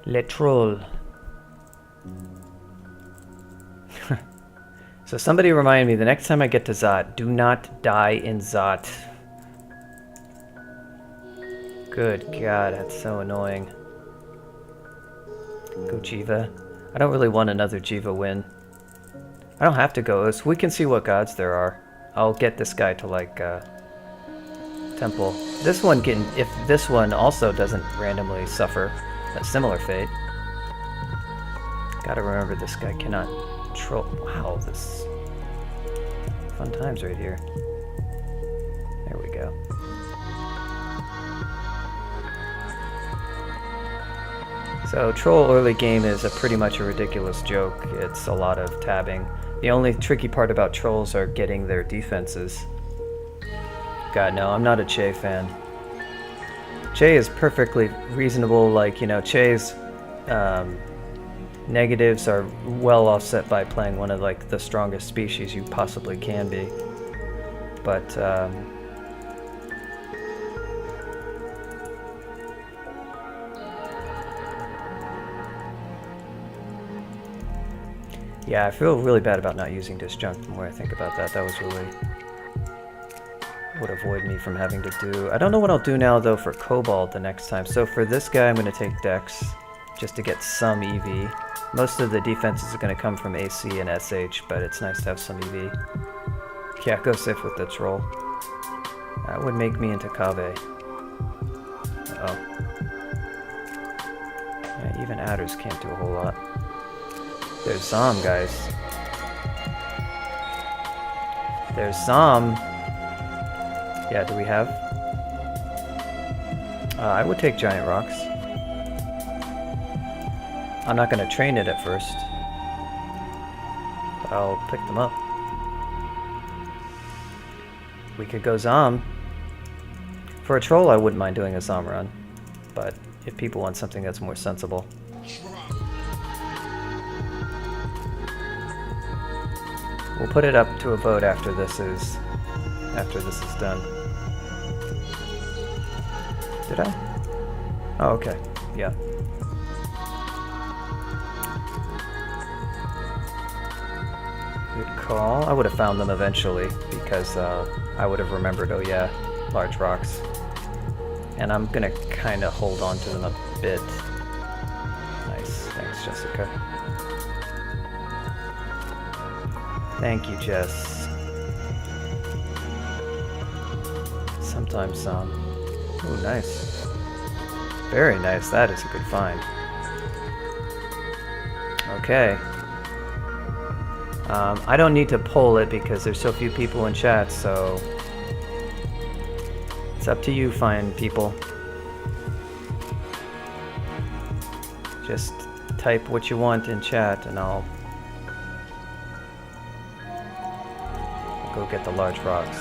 Le troll. So somebody remind me, the next time I get to Zot, do not die in Zot. Good God, that's so annoying. Go Jiva. I don't really want another Jiva win. I don't have to go. We can see what gods there are. I'll get this guy to like temple. This one can, if this one also doesn't randomly suffer a similar fate. Gotta remember this guy cannot troll. Wow, this fun times right here. There we go. So troll early game is pretty much a ridiculous joke. It's a lot of tabbing. The only tricky part about trolls are getting their defenses. God, no, I'm not a Che fan. Che is perfectly reasonable, like, you know, Che's negatives are well offset by playing one of, like, the strongest species you possibly can be. But, yeah, I feel really bad about not using disjunct the more I think about that. That was really... would avoid me from having to do... I don't know what I'll do now, though, for Cobalt the next time. So for this guy, I'm going to take Dex, just to get some EV. Most of the defenses are going to come from AC and SH, but it's nice to have some EV. Yeah, go Sif with the troll. That would make me into Kave. Uh-oh. Yeah, even adders can't do a whole lot. There's Zom, guys. There's Zom. Yeah, do we have? I would take giant rocks. I'm not going to train it at first, but I'll pick them up. We could go Zom. For a troll, I wouldn't mind doing a Zom run, but if people want something that's more sensible. We'll put it up to a vote after this is done. Did I? Oh, okay. Yeah. Good call. I would have found them eventually because I would have remembered, oh yeah, large rocks. And I'm gonna kind of hold on to them a bit. Nice. Thanks, Jessica. Thank you, Jess. Sometimes some. Ooh, nice. Very nice. That is a good find. Okay. I don't need to poll it because there's so few people in chat, so it's up to you, fine people. Just type what you want in chat and I'll go get the large rocks.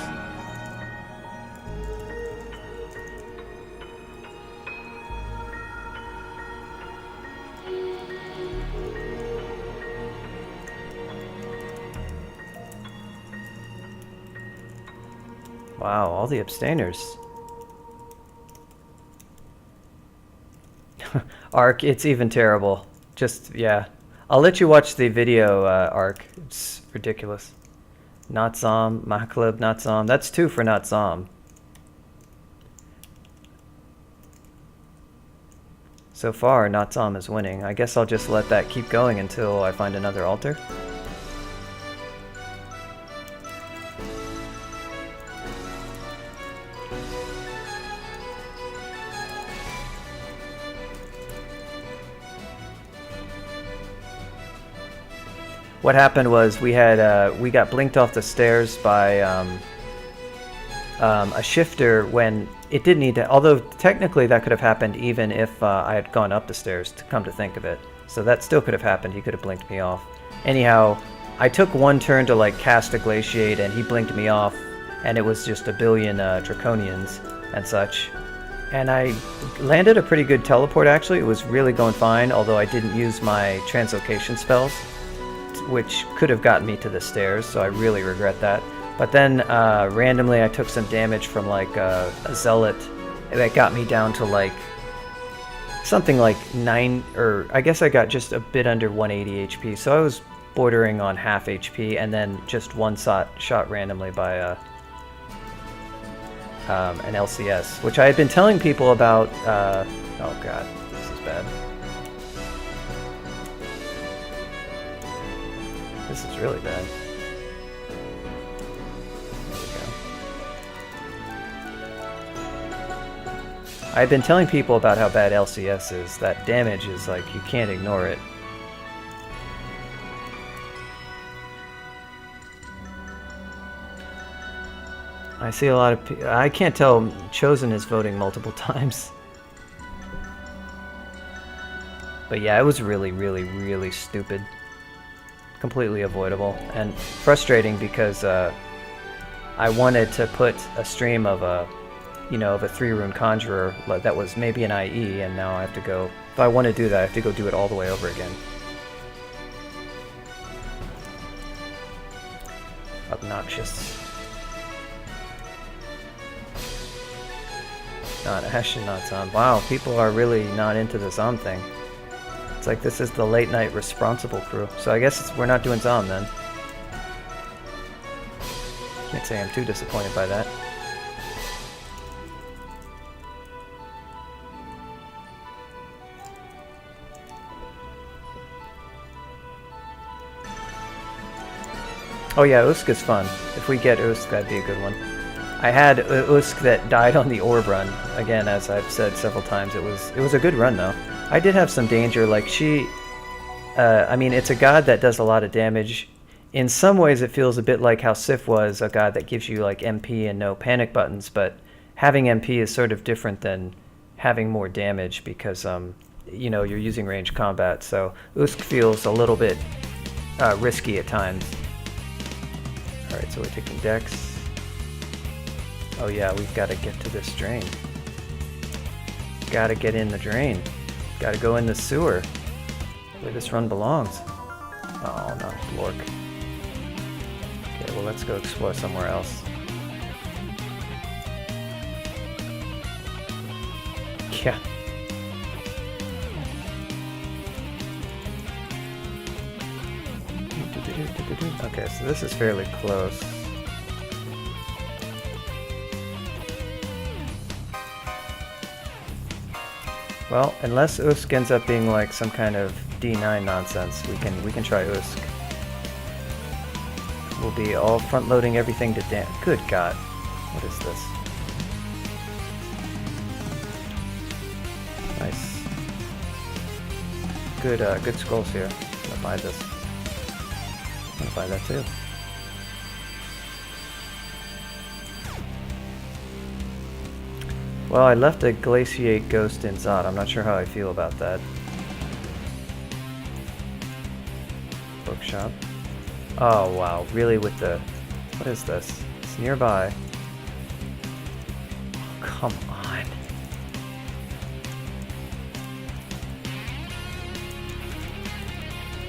Wow, all the abstainers. Ark, it's even terrible. Just, yeah. I'll let you watch the video, Ark. It's ridiculous. Not Zom, Maklib, not Zom. That's 2 for not Zom. So far, not Zom is winning. I guess I'll just let that keep going until I find another altar. What happened was we got blinked off the stairs by a shifter when it didn't need to, although technically that could have happened even if I had gone up the stairs, to come to think of it. So that still could have happened. He could have blinked me off. Anyhow, I took one turn to like cast a glaciate and he blinked me off and it was just a billion draconians and such. And I landed a pretty good teleport actually. It was really going fine, although I didn't use my translocation spells, which could have gotten me to the stairs, so I really regret that. But then randomly I took some damage from like a zealot that got me down to like something like 9, or I guess I got just a bit under 180 HP, so I was bordering on half HP, and then just one shot randomly by an LCS, which I had been telling people about. Oh god, this is bad. This is really bad. I've been telling people about how bad LCS is. That damage is like, you can't ignore it. I see a lot of people. I can't tell. Chosen is voting multiple times. But yeah, it was really, really, really stupid. Completely avoidable. And frustrating because I wanted to put a stream of a, of a 3-rune conjurer that was maybe an IE, and now I have to go, if I want to do that, I have to go do it all the way over again. Obnoxious. Not Ash and not Zom. Wow, people are really not into the Zom thing. It's like this is the late night responsible crew. So I guess we're not doing Zom then. Can't say I'm too disappointed by that. Oh yeah, Usk is fun. If we get Usk, that'd be a good one. I had Usk that died on the orb run. Again, as I've said several times, it was a good run though. I did have some danger. Like I mean, it's a god that does a lot of damage. In some ways, it feels a bit like how Sif was a god that gives you like MP and no panic buttons. But having MP is sort of different than having more damage because you're using ranged combat. So Usk feels a little bit risky at times. All right, so we're taking Dex. Oh yeah, we've got to get to this drain. Gotta get in the drain. Gotta go in the sewer. Where this run belongs. Oh, not Lork. Okay, well let's go explore somewhere else. Yeah. Okay, so this is fairly close. Well, unless Usk ends up being like some kind of D9 nonsense, we can try Usk. We'll be all front loading everything to damn. Good God, what is this? Nice. Good scrolls here. I'm gonna buy this. I'm gonna buy that too. Well, I left a Glaciate Ghost in Zod. I'm not sure how I feel about that. Bookshop. Oh wow, really with the... What is this? It's nearby. Oh, come on.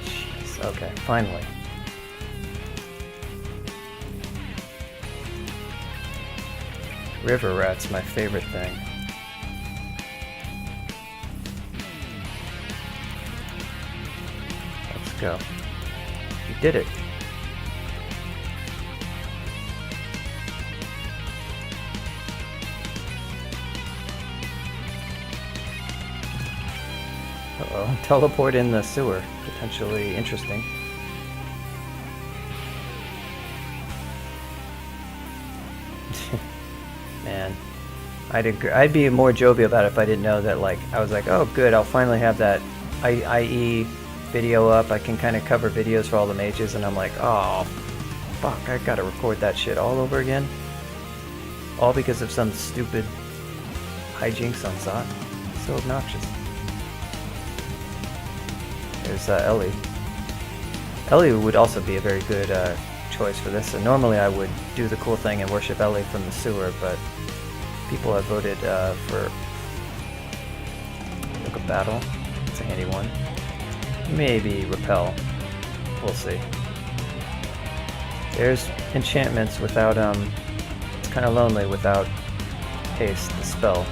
Jeez, okay, finally. River rat's my favorite thing. Let's go. You did it. Uh-oh. Teleport in the sewer. Potentially interesting. Man, I'd be more jovial about it if I didn't know that, like, I was like, oh good, I'll finally have that IE video up. I can kind of cover videos for all the mages, and I'm like, oh, fuck, I gotta record that shit all over again. All because of some stupid hijinks on Zot. So obnoxious. There's Ellie. Ellie would also be a very good choice for this. And normally I would do the cool thing and worship Ellie from the sewer, but people have voted for Book of Battle. It's a handy one. Maybe Repel. We'll see. There's enchantments without it's kind of lonely without haste, the spell.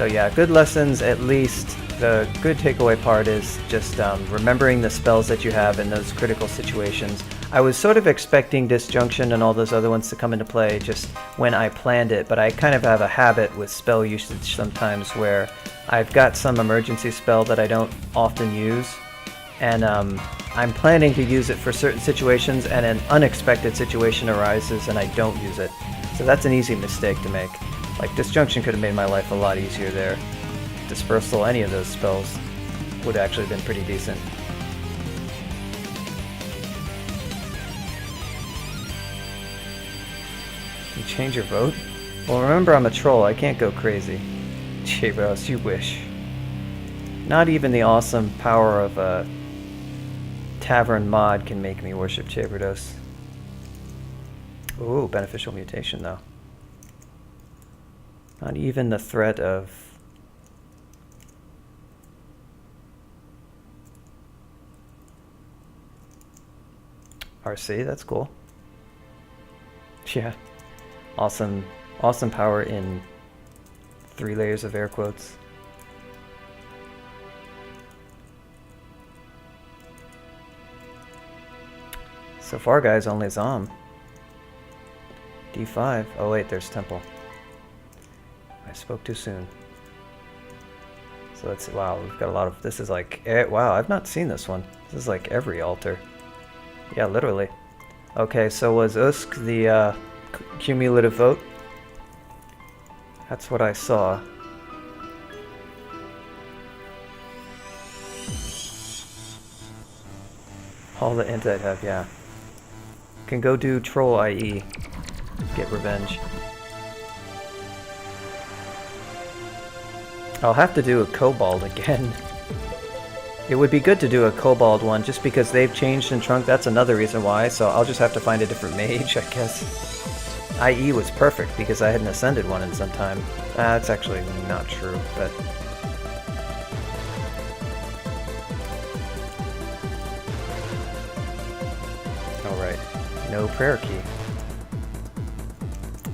So yeah, good lessons at least. The good takeaway part is just remembering the spells that you have in those critical situations. I was sort of expecting Disjunction and all those other ones to come into play just when I planned it, but I kind of have a habit with spell usage sometimes where I've got some emergency spell that I don't often use, and I'm planning to use it for certain situations, and an unexpected situation arises and I don't use it. So that's an easy mistake to make. Like, Disjunction could have made my life a lot easier there. Dispersal, any of those spells would have actually been pretty decent. You change your vote? Well, remember I'm a troll, I can't go crazy. Chevros, you wish. Not even the awesome power of a tavern mod can make me worship Cheverdos. Ooh, beneficial mutation though. Not even the threat of... RC, that's cool. Yeah. Awesome power in 3 layers of air quotes. So far, guys, only Zom. D5. Oh wait, there's Temple. I spoke too soon. So let's see. Wow, we've got a lot of... This is like... Wow, I've not seen this one. This is like every altar. Yeah, literally. Okay, so was Usk the cumulative vote? That's what I saw. All the int I'd have, yeah. Can go do troll IE. Get revenge. I'll have to do a kobold again. It would be good to do a kobold one just because they've changed in Trunk. That's another reason why, so I'll just have to find a different mage, I guess. IE was perfect because I hadn't ascended one in some time. That's actually not true, but... Alright, no prayer key.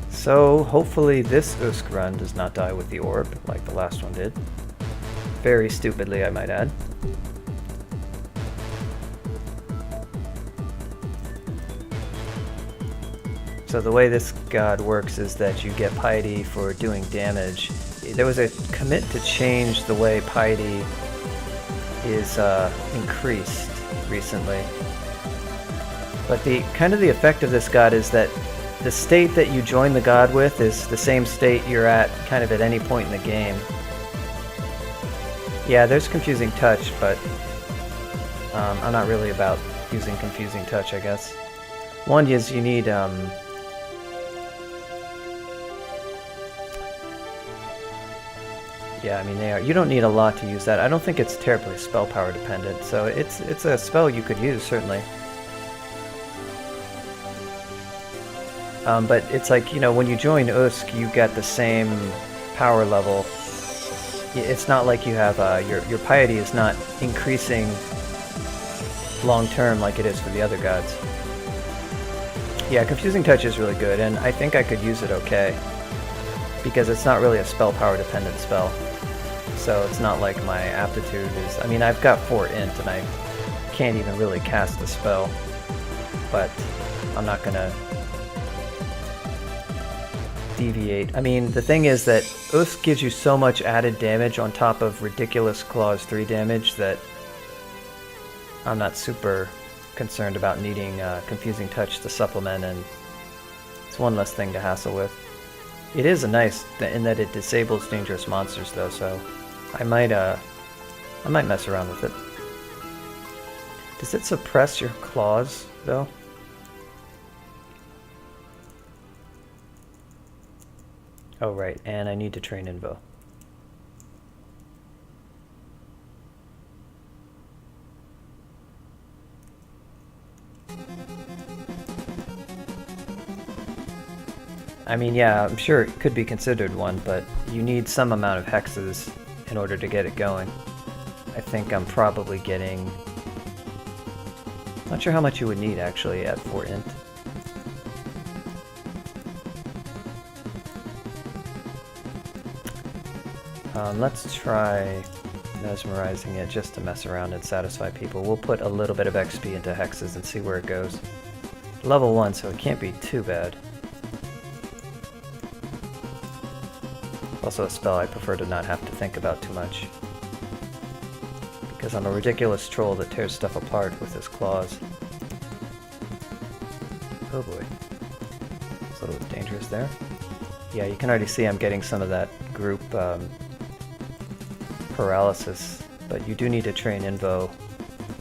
So, hopefully this Usk run does not die with the orb, like the last one did. Very stupidly, I might add. So the way this god works is that you get piety for doing damage. There was a commit to change the way piety is increased recently. But the the effect of this god is that the state that you join the god with is the same state you're at kind of at any point in the game. Yeah, there's confusing touch, but I'm not really about using confusing touch, I guess. One is you need yeah, I mean they are. You don't need a lot to use that. I don't think it's terribly spell power dependent, so it's a spell you could use certainly. But it's like, you know, when you join Usk, you get the same power level. It's not like you have your piety is not increasing long term like it is for the other gods. Yeah, confusing touch is really good, and I think I could use it okay because it's not really a spell power dependent spell. So it's not like my aptitude is... I mean, I've got 4 int and I can't even really cast the spell, but I'm not gonna deviate. I mean, the thing is that Usk gives you so much added damage on top of ridiculous Clause 3 damage that I'm not super concerned about needing Confusing Touch to supplement, and it's one less thing to hassle with. It is a nice in that it disables dangerous monsters though, so I might mess around with it. Does it suppress your claws though? Oh right, and I need to train Invo. I mean, yeah, I'm sure it could be considered one, but you need some amount of hexes in order to get it going. I think I'm probably getting... Not sure how much you would need, actually, at 4 int. Let's try mesmerizing it just to mess around and satisfy people. We'll put a little bit of XP into hexes and see where it goes. Level 1, so it can't be too bad. Also a spell I prefer to not have to think about too much, because I'm a ridiculous troll that tears stuff apart with his claws. Oh boy. It's a little bit dangerous there. Yeah, you can already see I'm getting some of that group paralysis, but you do need to train Invo.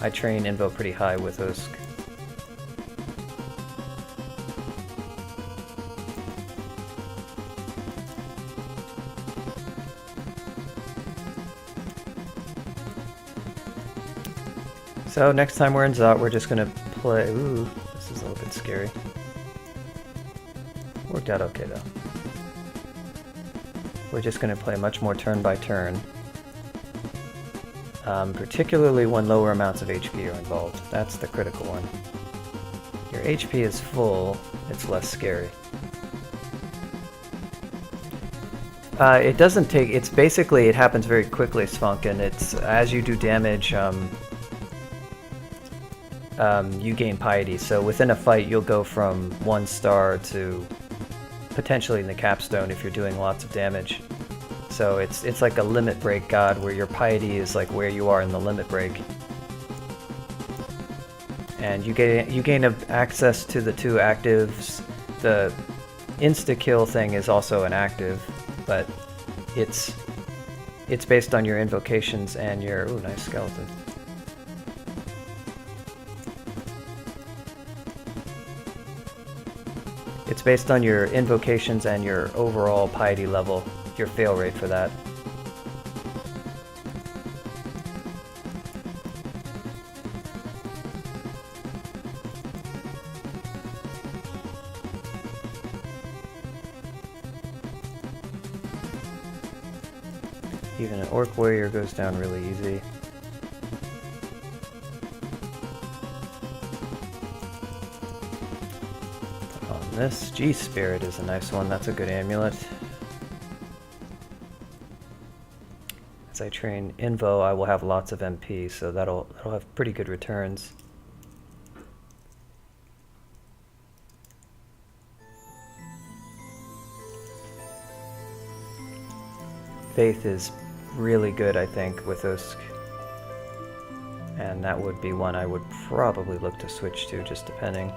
I train Invo pretty high with Usk. So next time we're in Zot, we're just gonna play. Ooh, this is a little bit scary. Worked out okay though. We're just gonna play much more turn by turn. Particularly when lower amounts of HP are involved. That's the critical one. Your HP is full, it's less scary. It doesn't take, it's basically, it happens very quickly, Svunk, and it's, as you do damage, you gain piety. So within a fight, you'll go from 1 star to potentially in the capstone if you're doing lots of damage. So it's like a limit break god where your piety is like where you are in the limit break. And you gain access to the 2 actives. The insta-kill thing is also an active, but it's based on your invocations and your... Ooh, nice skeleton. It's based on your invocations and your overall piety level, your fail rate for that. Even an orc warrior goes down really easy. This G-Spirit is a nice one. That's a good amulet. As I train Invo, I will have lots of MP, so that'll have pretty good returns. Faith is really good, I think, with Usk. And that would be one I would probably look to switch to, just depending.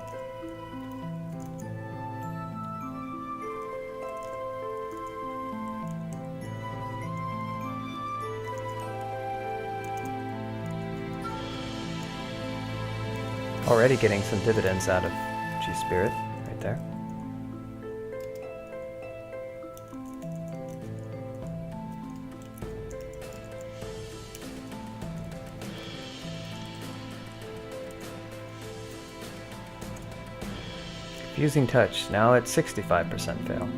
Already getting some dividends out of G-Spirit, right there. Fusing Touch, now at 65% fail.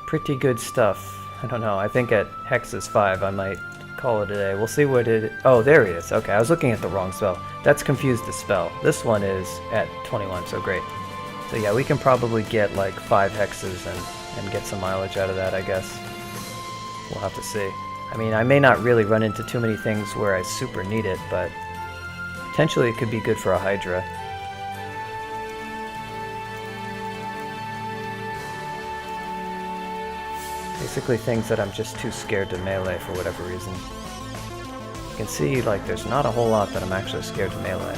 Pretty good stuff. I don't know, I think at Hexes 5 I might call it a day. We'll see what it... Oh, there he is. Okay, I was looking at the wrong spell. That's Confused Dispel. This one is at 21, so great. So yeah, we can probably get like 5 hexes and get some mileage out of that, I guess. We'll have to see. I mean, I may not really run into too many things where I super need it, but potentially it could be good for a Hydra. Basically things that I'm just too scared to melee for whatever reason. You can see, like, there's not a whole lot that I'm actually scared to melee.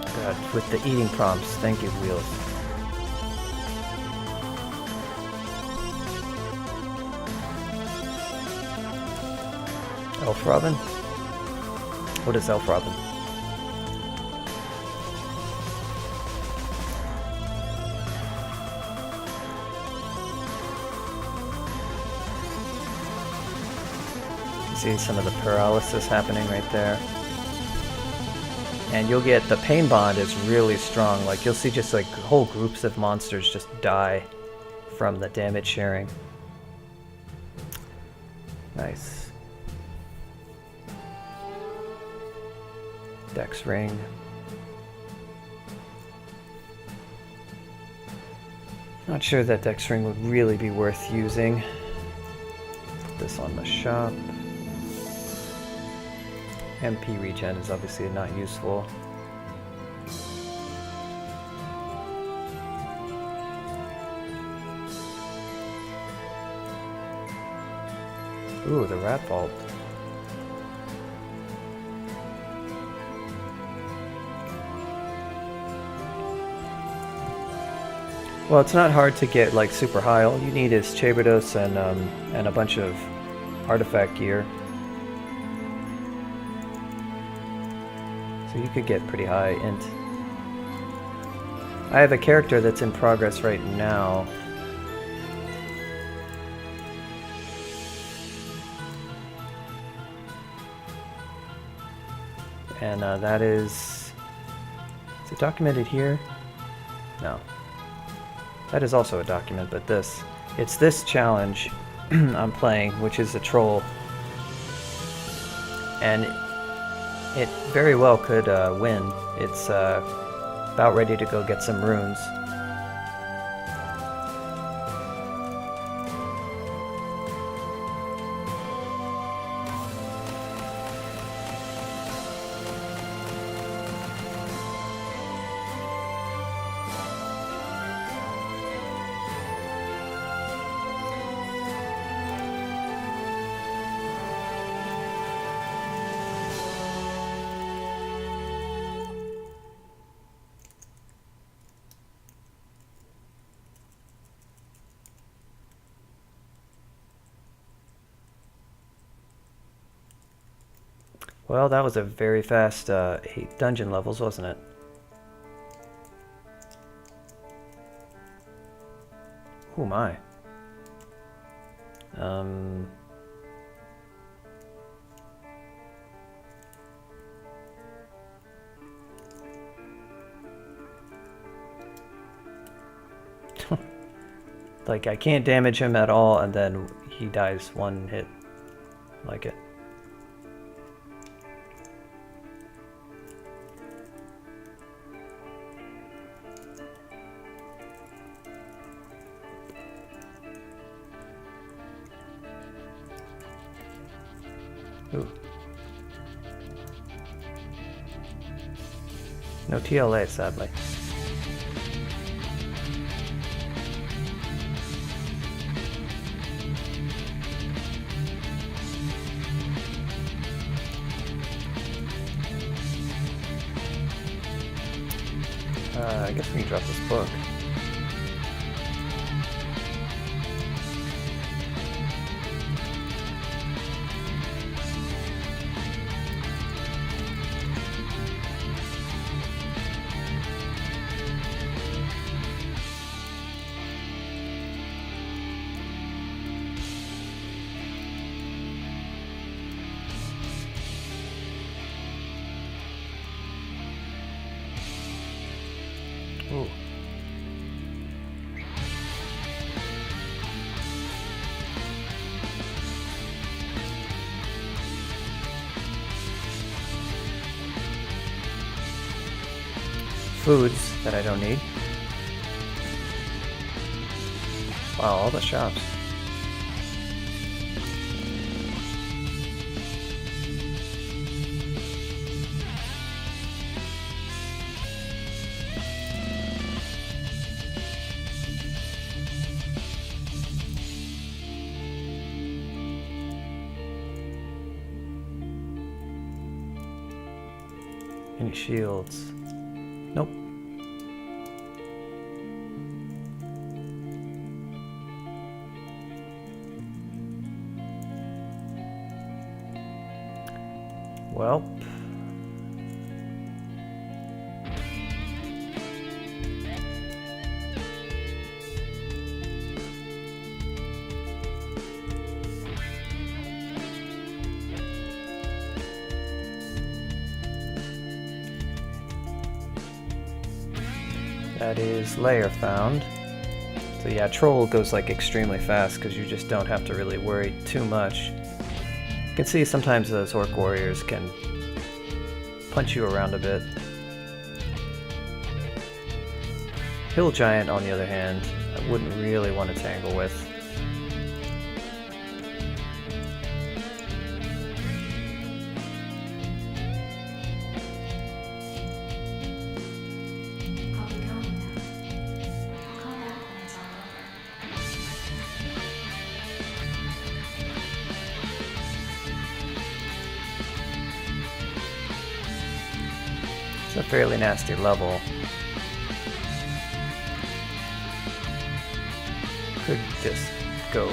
God, with the eating prompts, thank you, Wheels. Elf Robin? What is Elf Robin? See some of the paralysis happening right there. And you'll get, the pain bond is really strong. Like, you'll see just like whole groups of monsters just die from the damage sharing. Nice. Dex ring. Not sure that Dex ring would really be worth using. Put this on the shop. MP regen is obviously not useful. Ooh, the rat vault. Well, it's not hard to get like super high. All you need is Chaberdos and a bunch of artifact gear. So you could get pretty high int. I have a character that's in progress right now. And that is it documented here? No. That is also a document, but it's this challenge I'm playing, which is a troll. And it very well could win. It's about ready to go get some runes. Well, that was a very fast 8 dungeon levels, wasn't it? Oh my. Like, I can't damage him at all, and then he dies one hit. Like it. Ooh. No TLA, sadly. I guess we can drop this book. Ooh. Foods that I don't need. Wow, all the shops. Any shields? Nope. Well. That is layer found. So yeah, troll goes like extremely fast because you just don't have to really worry too much. You can see sometimes those orc warriors can punch you around a bit. Hill Giant, on the other hand, I wouldn't really want to tangle with. It's a fairly nasty level. Could just go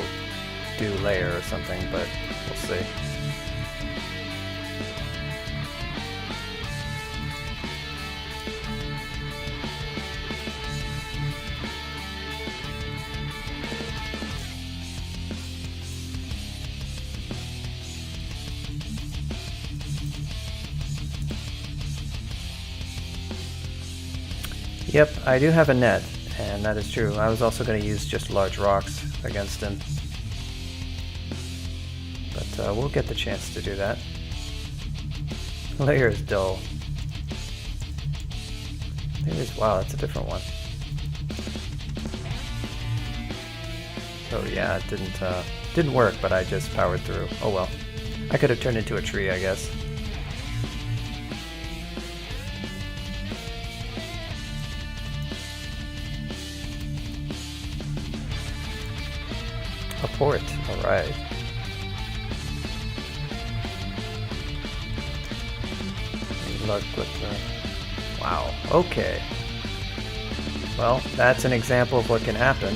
do layer or something, but we'll see. Yep, I do have a net, and that is true. I was also going to use just large rocks against him. But we'll get the chance to do that. Layer is dull. Wow, that's a different one. Oh yeah, it didn't work, but I just powered through. Oh well. I could have turned into a tree, I guess. A port, alright. Luck with the... Wow, okay. Well, that's an example of what can happen.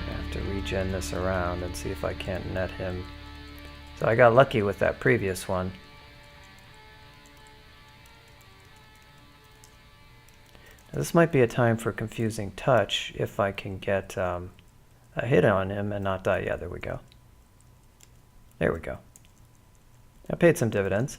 I have to regen this around and see if I can't net him. So I got lucky with that previous one. Now, this might be a time for confusing touch if I can get a hit on him and not die. Yeah, there we go. There we go. I paid some dividends.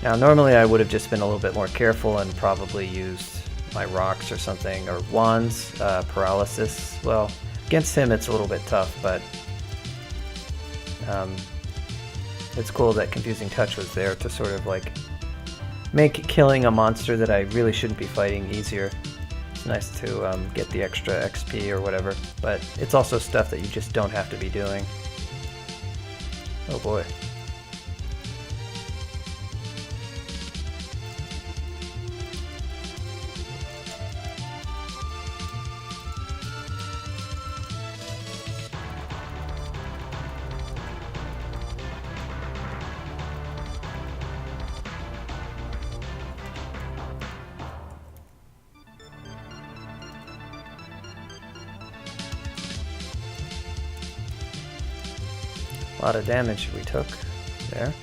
Now, normally I would have just been a little bit more careful and probably used my rocks or something, or wands, paralysis. Well, against him it's a little bit tough, but it's cool that Confusing Touch was there to sort of like make killing a monster that I really shouldn't be fighting easier. It's nice to get the extra XP or whatever, but it's also stuff that you just don't have to be doing. Oh boy. A lot of damage we took there.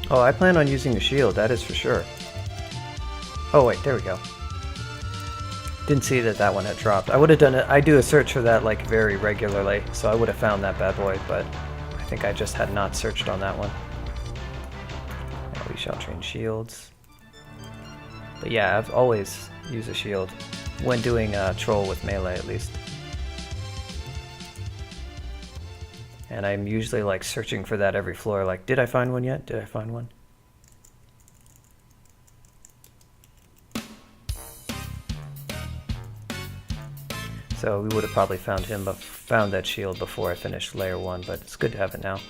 Oh, I plan on using the shield, that is for sure. Oh wait, there we go. Didn't see that that one had dropped. I would have done it. I do a search for that like very regularly, so I would have found that bad boy, but I think I just had not searched on that one. Now we shall train shields. But yeah, I've always used a shield when doing a troll with melee at least. And I'm usually like searching for that every floor, like, did I find one yet? Did I find one? So we would have probably found that shield before I finished layer 1, but it's good to have it now.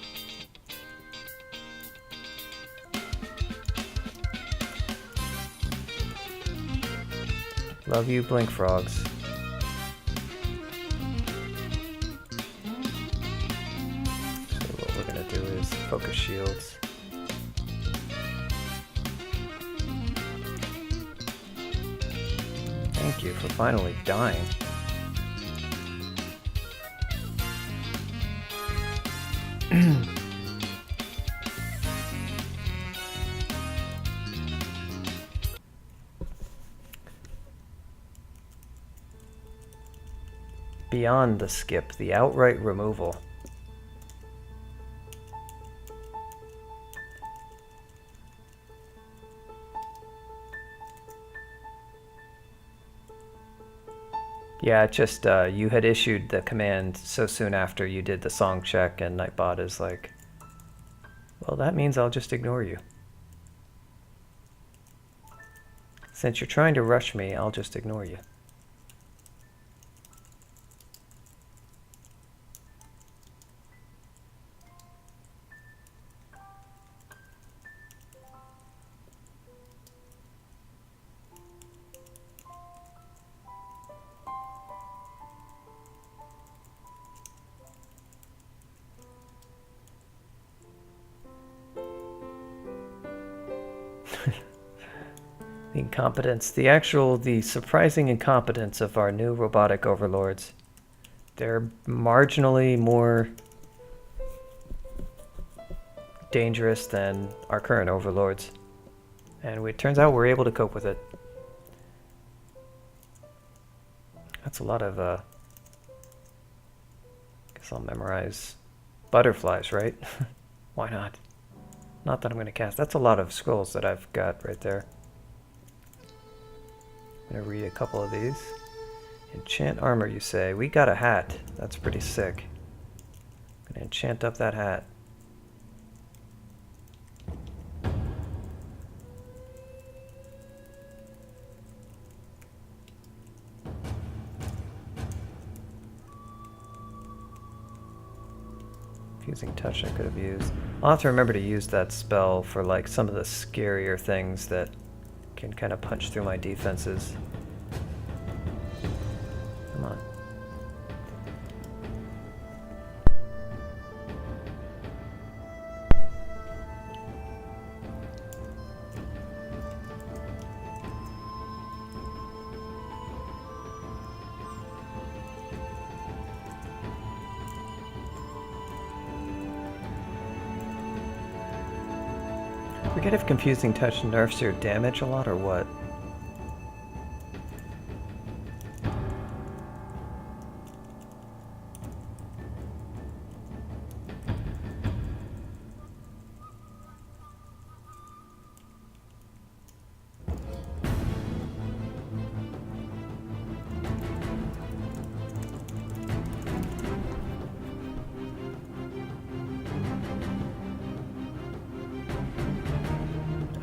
Love you, blink frogs. Focus shields. you for finally dying. Beyond the skip, the outright removal. Yeah, it just, you had issued the command so soon after you did the song check, and Nightbot is like, well, that means I'll just ignore you. Since you're trying to rush me, I'll just ignore you. The incompetence, the surprising incompetence of our new robotic overlords. They're marginally more dangerous than our current overlords. And it turns out we're able to cope with it. That's a lot of, guess I'll memorize butterflies, right? Why not? Not that I'm going to cast. That's a lot of scrolls that I've got right there. I'm going to read a couple of these. Enchant armor, you say. We got a hat. That's pretty sick. I'm going to enchant up that hat. Fusing touch I could have used. I'll have to remember to use that spell for like some of the scarier things that can kind of punch through my defenses. Come on. I forget if Confusing Touch nerfs your damage a lot or what.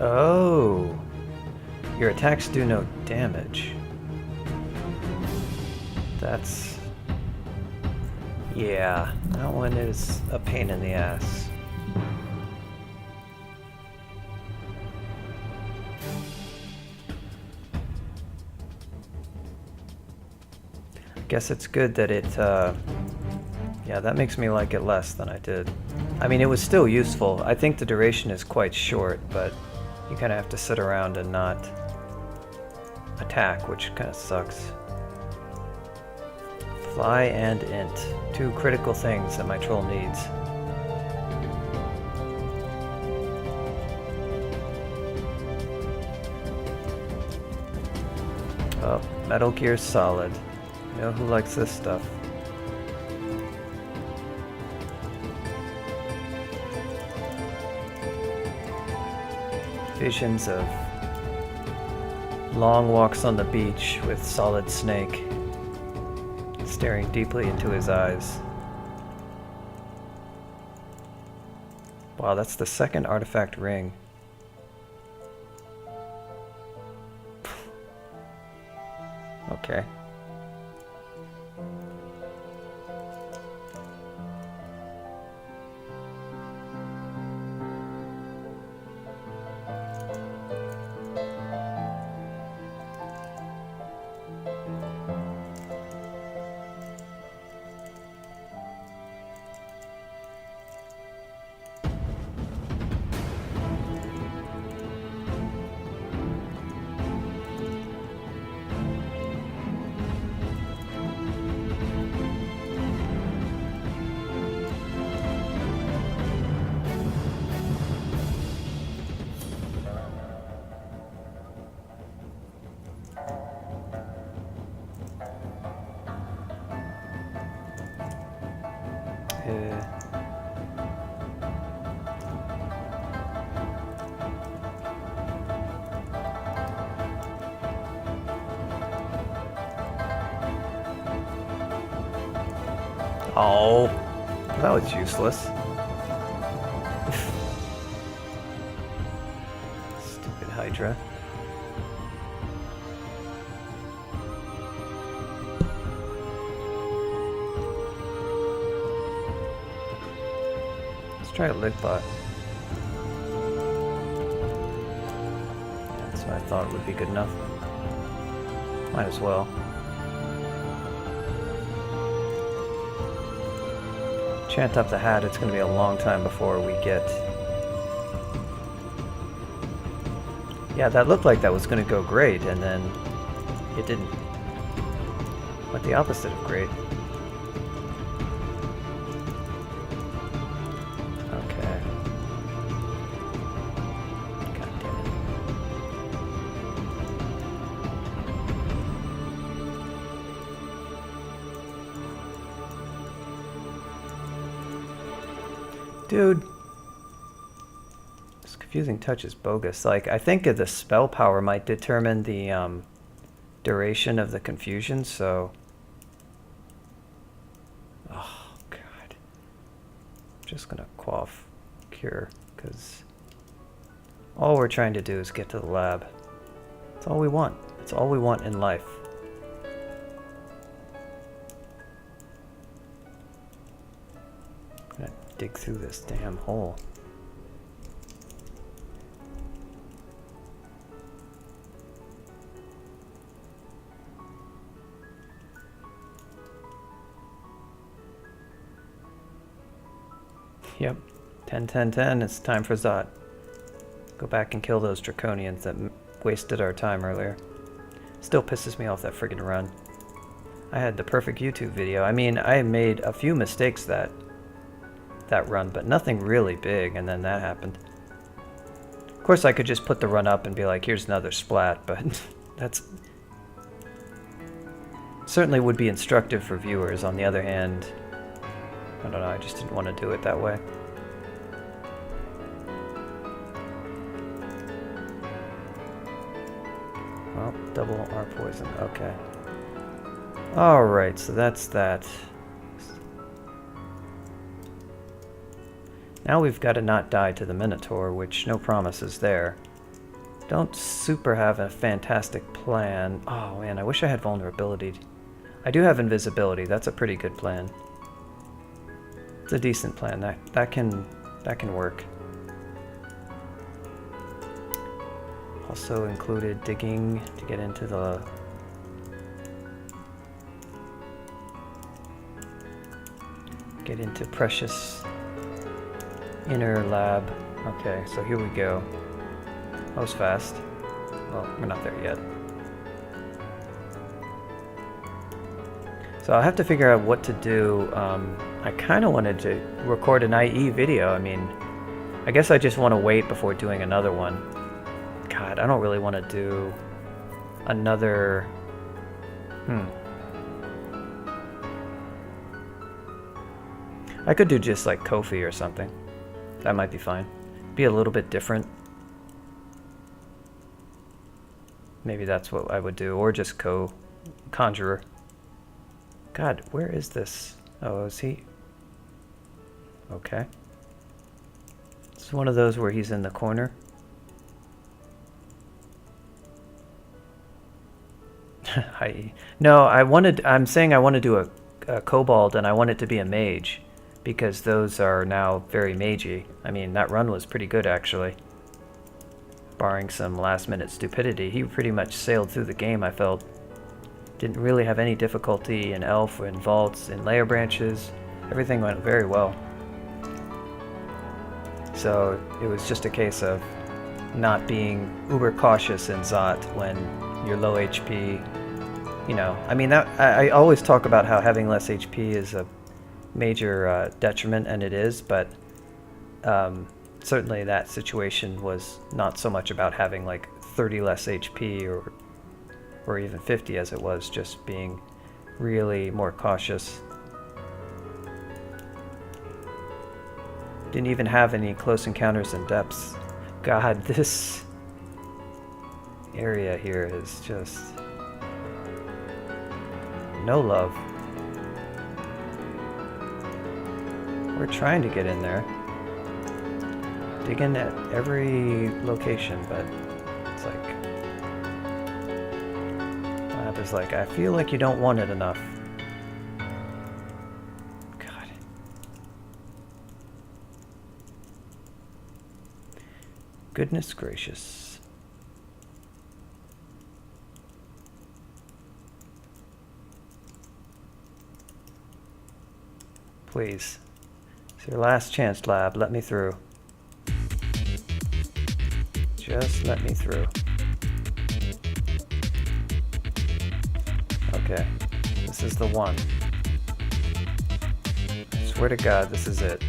Oh, your attacks do no damage. That's... yeah, that one is a pain in the ass. I guess it's good that it, yeah, that makes me like it less than I did. I mean, it was still useful. I think the duration is quite short, but you kind of have to sit around and not attack, which kind of sucks. Fly and int. Two critical things that my troll needs. Oh, Metal Gear Solid. You know who likes this stuff? Visions of long walks on the beach with Solid Snake staring deeply into his eyes. Wow, that's the second artifact ring. Okay. Oh, that was useless. Stupid Hydra. Let's try a lick bot. That's what I thought would be good enough. Might as well. Chant up the hat, it's going to be a long time before we get... Yeah, that looked like that was going to go great, and then it didn't. Went the opposite of great. Okay. God damn it. Dude, this confusing touch is bogus. Like, I think the spell power might determine the duration of the confusion, so... Oh, God. I'm just gonna quaff cure, because all we're trying to do is get to the lab. That's all we want. That's all we want in life. I'm gonna dig through this damn hole. Yep, 10, 10, 10, it's time for Zot. Go back and kill those draconians that wasted our time earlier. Still pisses me off, that friggin' run. I had the perfect YouTube video. I mean, I made a few mistakes that run, but nothing really big, and then that happened. Of course, I could just put the run up and be like, here's another splat, but that's... certainly would be instructive for viewers. On the other hand, I don't know, I just didn't want to do it that way. Well, double R poison, okay. Alright, so that's that. Now we've got to not die to the Minotaur, which no promises there. Don't super have a fantastic plan. Oh man, I wish I had vulnerability. I do have invisibility, that's a pretty good plan. It's a decent plan. That can work. Also included digging to get into the precious inner lab. Okay, so here we go. That was fast. Well, we're not there yet. So I'll have to figure out what to do. I kind of wanted to record an IE video. I mean, I guess I just want to wait before doing another one. God, I don't really want to do another... I could do just like Kofi or something. That might be fine. Be a little bit different. Maybe that's what I would do. Or just Conjurer. God, where is this? Oh, is he? Okay. It's one of those where he's in the corner. No, I'm saying I want to do a kobold, and I want it to be a mage, because those are now very magey. I mean, that run was pretty good, actually. Barring some last-minute stupidity, he pretty much sailed through the game, I felt. Didn't really have any difficulty in Elf, or in Vaults, in Layer Branches. Everything went very well. So it was just a case of not being uber cautious in Zot when you're low HP. You know, I mean, I always talk about how having less HP is a major detriment, and it is, but certainly that situation was not so much about having like 30 less HP or even 50 as it was just being really more cautious. Didn't even have any close encounters in depths. God, this area here is just no love. We're trying to get in there. Digging at every location, but it's like... Lab is like, I feel like you don't want it enough. God. Goodness gracious. Please. It's your last chance, lab. Let me through. Just let me through. Okay. This is the one. I swear to God, this is it.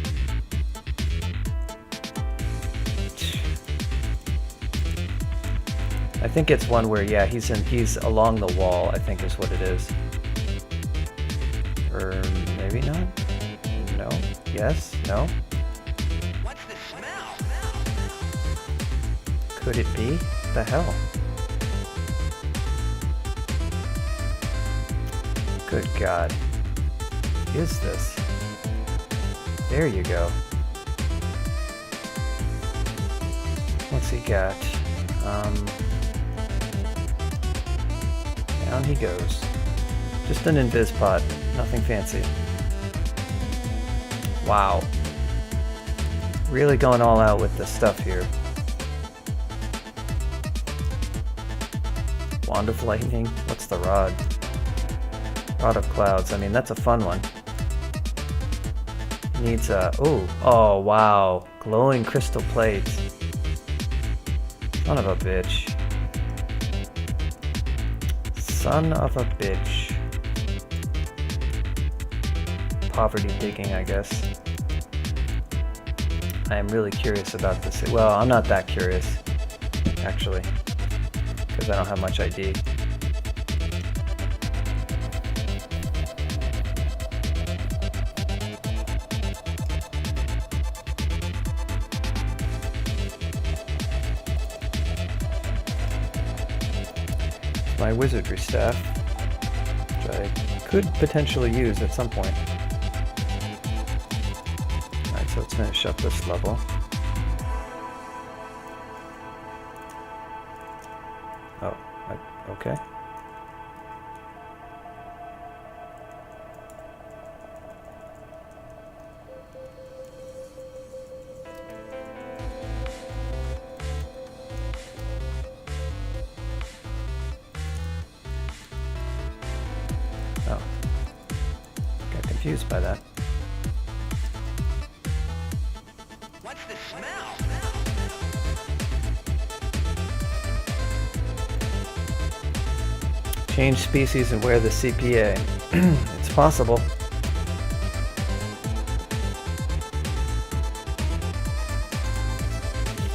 I think it's one where, yeah, he's along the wall, I think is what it is. Or maybe not? No? Yes? No? What's the smell? Could it be? The hell? Good God. What is this? There you go. What's he got? Down he goes. Just an invis pot. Nothing fancy. Wow. Really going all out with the stuff here. Wand of Lightning? What's the rod? Rod of Clouds. I mean, that's a fun one. Needs a... Oh, wow. Glowing crystal plates. Son of a bitch. Son of a bitch. Poverty digging, I guess. I am really curious about this. Well, I'm not that curious, actually, because I don't have much ID. My wizardry staff, which I could potentially use at some point. Alright, so let's finish up this level. Oh, okay. Oh, got confused by that. What's the smell? Change species and wear the CPA. It's possible.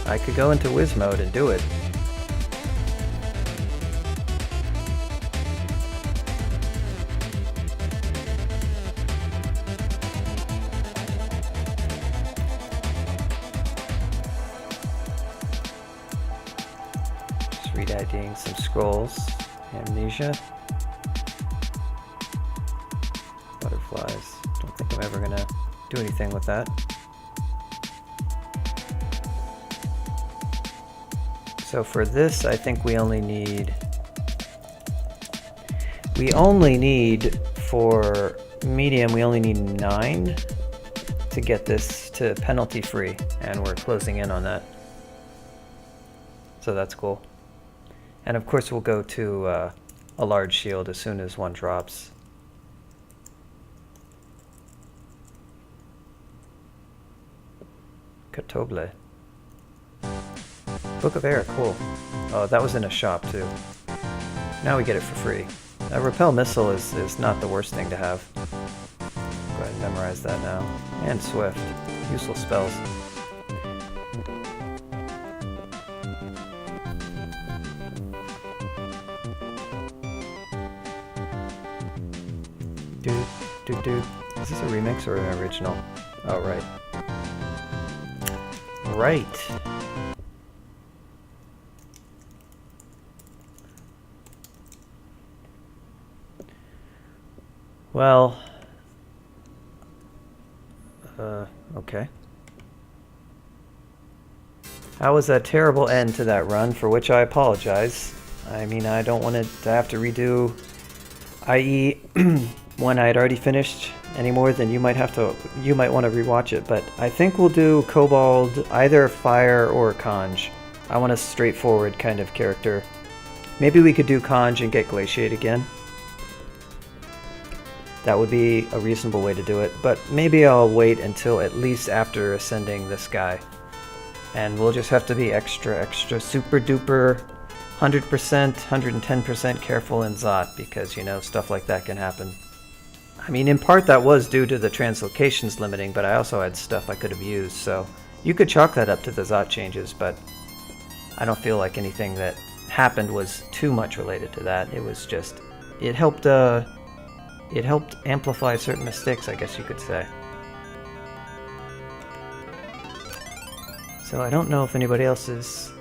I could go into Wiz mode and do it. Just re-IDing some scrolls. Amnesia. Butterflies. Don't think I'm ever gonna do anything with that. So for this, I think we only need for medium, we only need 9 to get this to penalty free, and we're closing in on that. So that's cool. And of course we'll go to a large shield as soon as one drops. Katoble. Book of Air, cool. Oh, that was in a shop too. Now we get it for free. A repel missile is not the worst thing to have. Go ahead and memorize that now. And Swift. Useful spells. Dude. Is this a remix or an original? Oh, right. Right. Well, okay. That was a terrible end to that run, for which I apologize. I mean, I don't want to have to redo IE when I had already finished any more than you might want to rewatch it, but I think we'll do Kobold, either Fire or Conj. I want a straightforward kind of character. Maybe we could do Conj and get Glaciate again. That would be a reasonable way to do it, but maybe I'll wait until at least after ascending this guy. And we'll just have to be extra super duper 100%, 110% careful in Zot, because, you know, stuff like that can happen. I mean, in part that was due to the translocations limiting, but I also had stuff I could have used, so you could chalk that up to the Zot changes, but I don't feel like anything that happened was too much related to that. It was just, it helped amplify certain mistakes, I guess you could say. So I don't know if anybody else is...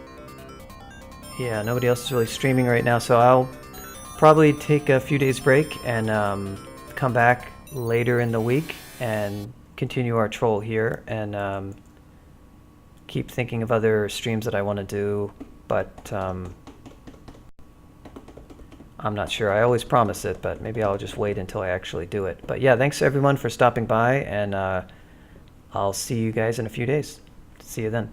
Yeah, nobody else is really streaming right now, so I'll probably take a few days break and come back later in the week and continue our troll here and keep thinking of other streams that I want to do, but I'm not sure. I always promise it, but maybe I'll just wait until I actually do it. But yeah, thanks everyone for stopping by, and I'll see you guys in a few days. See you then.